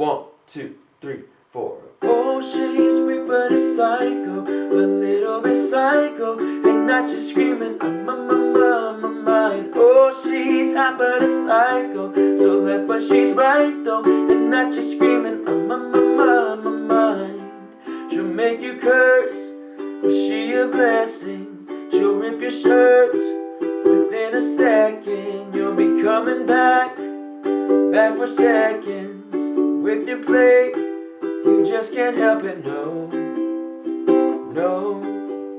1, 2, 3, 4. Oh, she's sweet but a psycho, a little bit psycho, and not just screaming, I'm my mind. Oh, she's hot but a psycho, so left but she's right though, and not just screaming, I'm my mind. She'll make you curse, was she a blessing? She'll rip your shirts within a second. You'll be coming back for seconds with your plate. You just can't help it, no.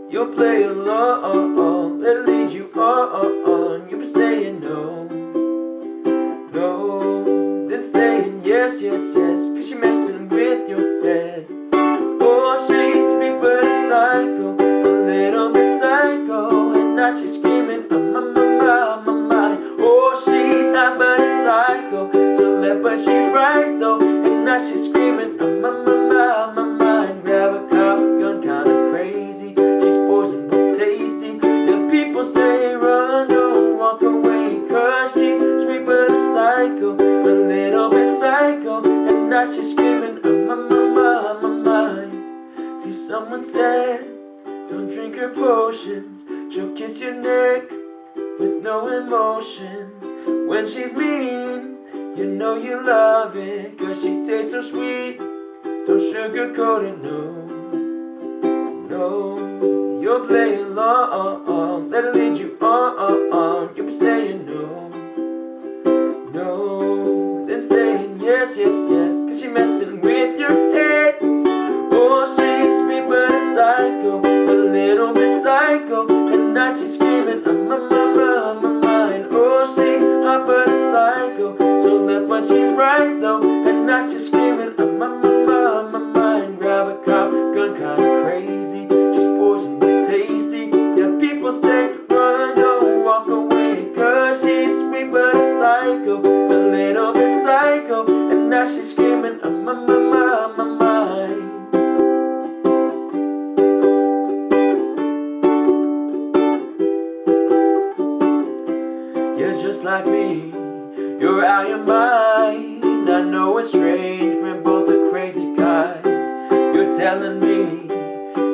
You'll play along, let her lead you on. You'll be saying no, then saying yes, cause you're messing with your head. Oh, she's sweet but a psycho, a little bit psycho, and now she's screaming, I'm my mind. Oh, she's hot but a psycho, so left but she's right though, and now she's screaming, I'm my mind. Grab a coffee gun, kinda crazy, she's poison but tasty. Yeah, people say run, don't walk away, cause she's sweet but a psycho, a little bit psycho, and now she's screaming, I'm my mind. See, someone said, don't drink her potions, she'll kiss your neck with no emotions. When she's mean, you know you love it, cause she tastes so sweet, don't sugarcoat it, no. You'll play along, let her lead you on. You'll be saying no, then saying yes, cause she messing with your head. Oh, she's sweet but a psycho, a little bit psycho, and now she's screaming, I'm my mind. Oh, she's hot but a psycho, so left but she's right though, and now she's screaming, I'm my mind. Grab a cop gun, kinda crazy, she's poison but tasty. Yeah, people say run, don't walk away, cause she's sweet but a psycho, a little bit psycho, and now she's screaming, I'm my mind. You're just like me, you're out your mind. I know it's strange, we're both the crazy kind. You're telling me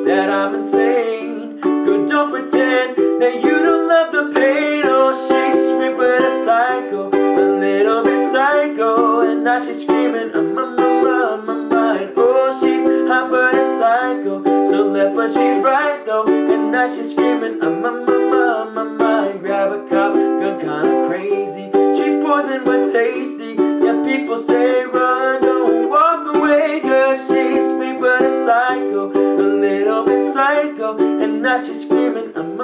that I'm insane. Girl, don't pretend that you don't love the pain. Oh, she's sweet but a psycho, a little bit psycho, and now she's screaming, I'm my mind. Oh, she's hot but a psycho, so left but she's right though, and now she's screaming, I'm my mind. Grab a cop gun, kinda crazy, she's poison but tasty. Yeah, people say run, don't walk away, cause she's sweet but a psycho, a little bit psycho, and now she's screaming, I'm